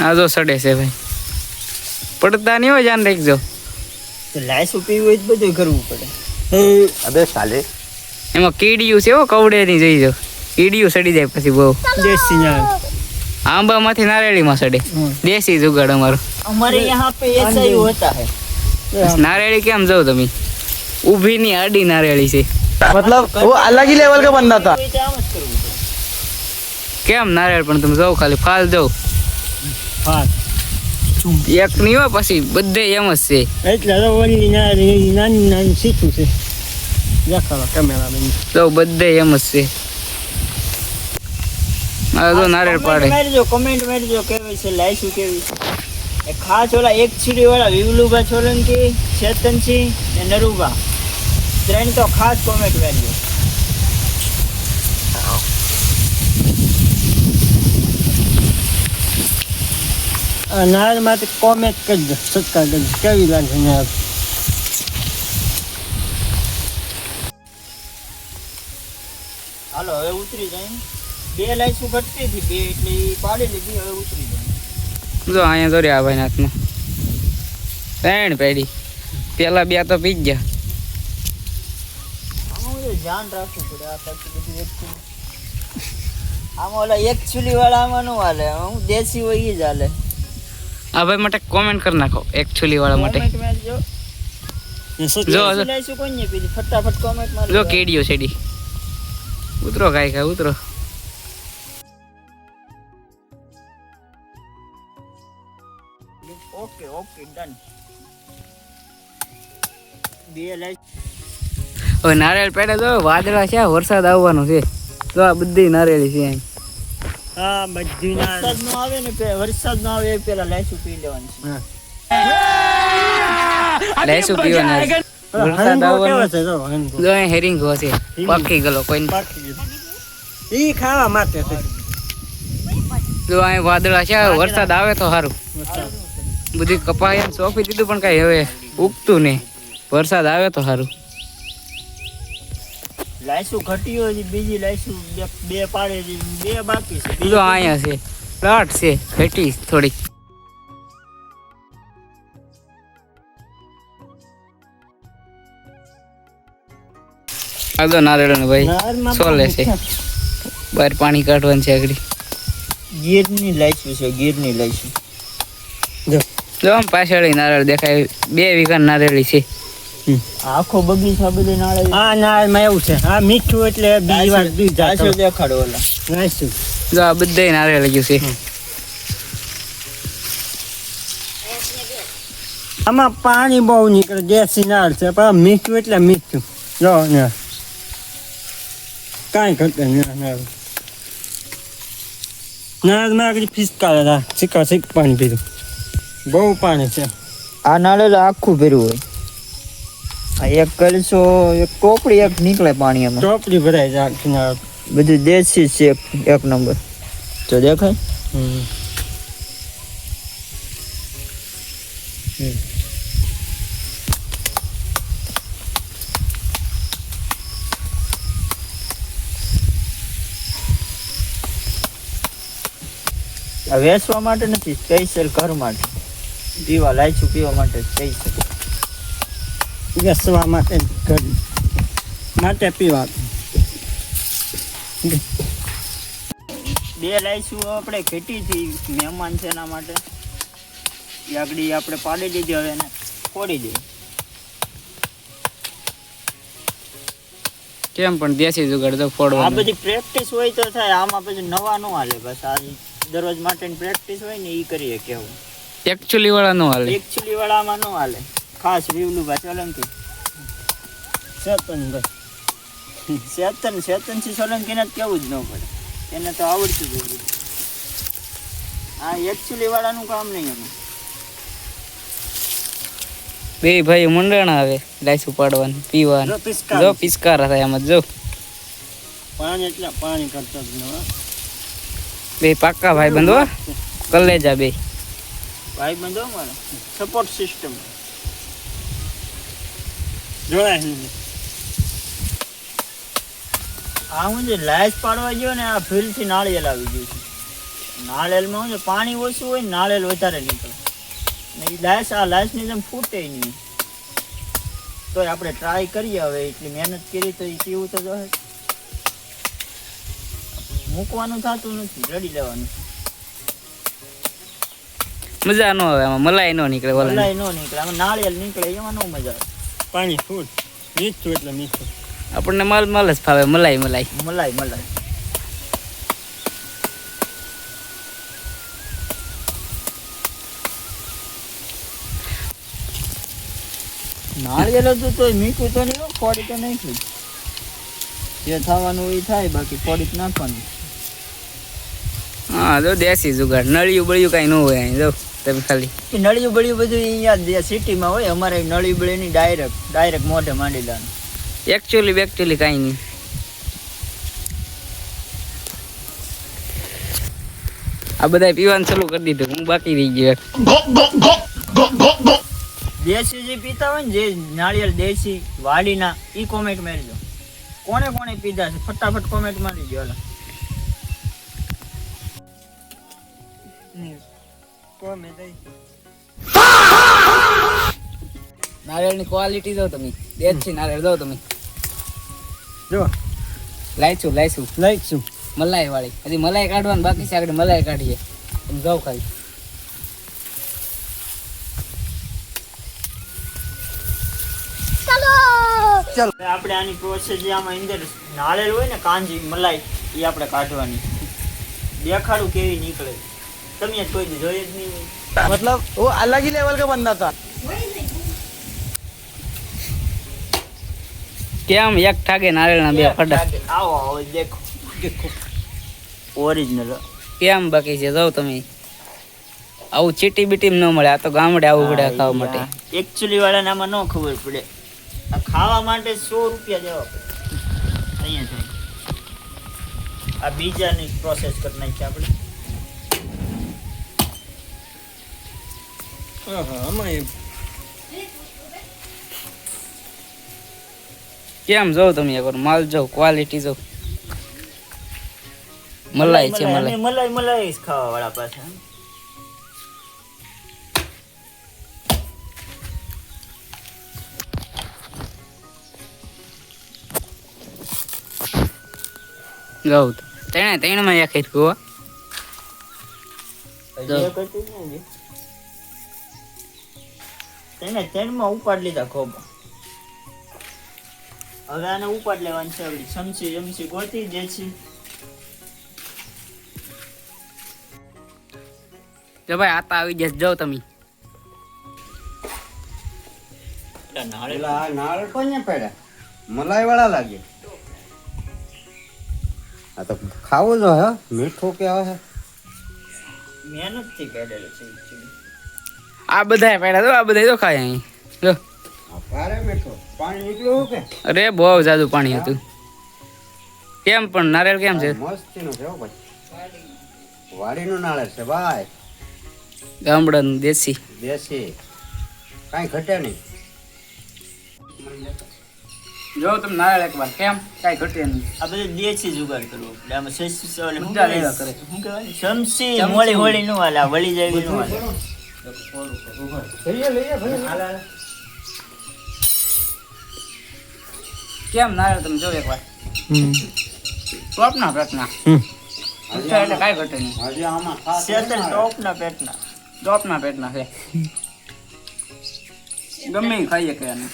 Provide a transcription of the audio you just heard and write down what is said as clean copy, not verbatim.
આ જો સડે છે ભાઈ, પડતા નહીં હોય, જાન રાખજો. લાઈસું પીવું હોય તો બધું કરવું પડે. અબે સાલે એમાં કીડિયું છે, કવડે ની જઈ જાવ, કીડિયું સડી જાય પછી બહુ. દેશી નાળ આંબામાંથી નારેળીમાં સડે, દેશી જુગાડ અમારો. हमारे यहाँ पे ऐसा ही होता है. नारियली કેમ જાવ તમે? ઊભી ની આડી નારિયેળી છે. मतलब वो अलग ही लेवल का बंदा था. કેમ નારિયેળ પણ તમે જાવ ખાલી ફાલ જાવ. એક નહીં હોય પછી બધે એમ જ છે. એટલે ઓલી નાની શીખું છે. દેખાડો કેમેરામેન. તો બધે એમ જ છે. આ તો નારિયેળ પાડે. કમેન્ટ મારજો કેવી છે લાઈશું કેવી છે. ખાસ ઓલા એક છીડી વાળા વિવલુભા સોલંકી, ચેતનસિંહ ને નરુભા ત્રણ તો ખાસ કોમેન્ટ કરજો. નાર માટે કોમેન્ટ કરજો, સત્કાર કરજો કેવી લાગે નાર. હાલો હવે ઉતરી જાય. બે લાઈશું ઘટતી હતી, બે એટલે પાડી લીધી, હવે ઉતરી જાય. જો અહીંયા જોડે આ ભાઈ હાથમાં ત્રણ પેઢી, પેલા બે તો પી ગયા. આમાં ધ્યાન રાખવું પડે. આ પછી બધું એક આમાં ઓલા એક ચૂલી વાળા આમાં નું હાલે, હું દેશી હોય એ જ હાલે. આ ભાઈ માટે કોમેન્ટ કરી નાખો, એકચ્યુઅલી વાળા માટે. ફટાફટ કોમેન્ટ મારજો. જો કેડીઓ છેડી ઉતરો, કાંઈ કાંઈ ઉતરો. Okay okay done. બે લાઈટ હવે નારિયેળ પેડે તો વાદળા છે, વરસાદ આવવાનો છે. તો આ બધી નારિયેળી છે અહીં. હા બધી વરસાદ નો આવે ને, વરસાદ નો આવે એ પેલા લાઈસું પી લેવાની છે. લાઈસું પીવાની. વરસાદ આવવાનો જો અહીં હેરિંગ હશે, પાકી ગયો કોઈ ઈ ખાવા માટે. જો અહીં વાદળા છે, વરસાદ આવે તો સારું. બધી કપાય સોંપી દીધું પણ કઈ હવે ઉગતું નહીં. વરસાદ આવે તો સારું. લાઈસું ઘટી હોય, બીજી લાઈસું બે પાડે, બે બાકી છે. જો અહીંયા છે પ્લાટ છે, ઘટી થોડીક. આગળ નારેળ ભાઈ સોલે છે, બહાર પાણી કાઢવાનું છે. આગળ ગીરની લાઈસું છે, ગીરની લાઈસું. જો આમ પાછળ નારિયેળ દેખાય, 2 વીઘા નારિયેળી છે. આખો બગીચા બધે નાળિયેર. હા નાળમાં એવું છે. હા મીઠું એટલે બીજી વાર દૂધ જાતો દેખાડો ઓલા નાઈસું. જો આ બધે નારિયેળ ગયું છે. આમાં પાણી બહુ નીકળે, દેશી નાળ છે, પણ મીઠું એટલે મીઠું. જો ને કાંઈ ઘટે નાળ. નાળમાં આગળ ફિસકારે હતા, ચીકા ચીક પાણી પીધું, બહુ પાણી છે. આ નાળે આખું ભર્યું હોય. આ એક કલસો, એક ટોપડી એક નીકળે પાણી, એમાં ટોપડી ભરાય છે આખી નાળ. બધું દેશી છે, એક નંબર. તો દેખાય. આ વેચવા માટે નથી, સ્પેશિયલ ઘર માટે પીવા, લાઈચું પીવા માટે સ્પેશિયલ. વેચવા માટે ઘર માટે પીવા. બે લાઈચું આપણે ખેતી થી મહેમાન છે એના માટે આગળ આપણે પાડી દીધી, હવે એને ફોડી દઈએ. કેમ પણ દેશી જુગાડ તો ફોડવા. આ બધી પ્રેક્ટિસ હોય તો થાય, આમાં પછી નવા નો હાલે. બસ આ દરરોજ માટેની પ્રેક્ટિસ હોય ને એ કરીએ. કેવું એકચ્યુઅલી વાળા નો હાલે, એકચ્યુઅલી વાળામાં નો હાલે. ખાસ વિવલુભા સોલંકી, ચેતનસિંહ સોલંકીને જ કેવું જ ન પડે, એને તો આવડતું જ હોય. આ એકચ્યુઅલી વાળાનું કામ નહીં. એમાં બે ભાઈ મંડણ આવે લાઈસું પાડવાનું, પીવાનું. જો પિસ્કારા થાય એમ જો પાણી, એટલે પાણી કરતા જ ન. બે પાક્કા ભાઈ બંધો, કલેજા બે ભાઈ બંધો મારો સપોર્ટ સિસ્ટમ જોડાય. આ હું જે લાશ પાડવા ગયો ને આ ફીલથી નાળિયેર આવી ગયું છે. નાળિયેરમાં હું છે પાણી ઓછું હોય ને નાળિયેર વધારે નીકળે ને એ લાશની જેમ ફૂટે નહીં. તો આપણે ટ્રાય કરીએ હવે એટલી મહેનત કરી તો એ કેવું તો જોઈએ. મૂકવાનું થતું નથી, રડી લેવાનું. મજા ન આવે આમાં, મલાઈ ન નીકળે. મલાઈ ન નીકળે આમાં, નાળિયેર નીકળે એમાં ન મજા આવે. પાણી ફૂટ મીઠું એટલે મીઠું. આપણને મલ જ ફાવે, મલાઈ. નાળિયેર હતું તોય મીઠું તો નહીં, ફોડી તો નાખ્યું. જે થવાનું એ થાય, બાકી ફોડી જ નાખવાનું. હા જો દેશી જુગાડ. નળિયું બળિયું કઈ ન હોય અહીં. જો તમે ખાલી નળિયું બળિયું બધું અહીંયા સિટીમાં હોય. અમારે નળિયું બળિયું ડાયરેક્ટ મોઢે માંડી દેવાનું. એકચ્યુઅલી કઈ નહીં. આ બધા પીવાનું ચાલુ કરી દીધું, હું બાકી રહી ગયો. દેશી જે પીતા હોય ને, જે નાળિયેર દેશી વાડીના, ઈ કોમેન્ટ મારી દો. કોણે પીધા છે ફટાફટ કોમેન્ટ મારી દો. નારિયેળની ક્વોલિટી જો તમે, દેશી નારિયેળ જો તમે. જો લાઈશું મલાઈ વાળી. હજી મલાઈ કાઢવાનું બાકી છે, આગળ મલાઈ કાઢીએ. તમે જાઓ ખાલી. ચાલો આપણે આની પ્રોસેસ જે આમાં અંદર નાળિયેર હોય ને, કાંજી મલાઈ, એ આપણે કાઢવાની. દેખાડું કેવી નીકળે. તમે કોઈ જોઈ જ નહીં. मतलब वो अलग ही लेवल का बंदा था. કેમ એક ઠાગે નારિયેળના બે ફડા. આવો દેખો ઓરિજિનલ કેમ બાકી છે. જાવ તમે આવું ચીટી બીટી ન મળે. આ તો ગામડે આવું પડે ખાવા માટે. એકચ્યુઅલી વાળાને આમાં ન ખબર પડે. આ ખાવા માટે 100 રૂપિયા દેવા પડે. અહીંયા થાય. આ બીજાની પ્રોસેસ કરી નાખી આપણે. કેમ જો તમે એકવાર માલ જો, ક્વોલિટી જો. મલાઈ છે, મલાઈ ખાવા વાળા પાછા. ગૌ તેણે માં એક ગોવા તેમાં ઉપાડ લીધા ખોબા. હવે આને ઉપાડ લેવાની છે. ચમચી ગોતી દેશી. જો ભાઈ આતા આવી જશે. જાઓ તમે. नाल कोने पड़ा मलाई वाला लागे. आ तो खाओ जो है मीठो क्या है. મહેનત થી કાઢેલું છે. આ બધા પેડા તો આ બધા તો ખાય અહીં. જો અરે મીઠો પાણી નીકળ્યું કે. અરે બહુ જાદુ પાણી હતું. કેમ પણ નારિયેળ કેમ છે? મસ્તી નો છે ભાઈ. વાડીનું નાળિયેર છે ભાઈ. ગામડાનું દેશી કાઈ ઘટે નહીં. જો તમે નારિયેળ એકવાર કેમ કાઈ ઘટે નહીં. આ બધું દેશી જુગાડ કરવો પડે. આમાં સસ્તી ઓલે મજા લેવા કરે. શું કહેવાય ચમચી મોળી નો હાલે. વળી જાય નો હાલે. કેમ નારિયેળ તમે જો એકવાર. ટોપના પેટના. એટલે કાઈ ઘટે નહીં. હજી આમાં ટોપના પેટના છે. ગમે ઈ ખાઈએ કે આને.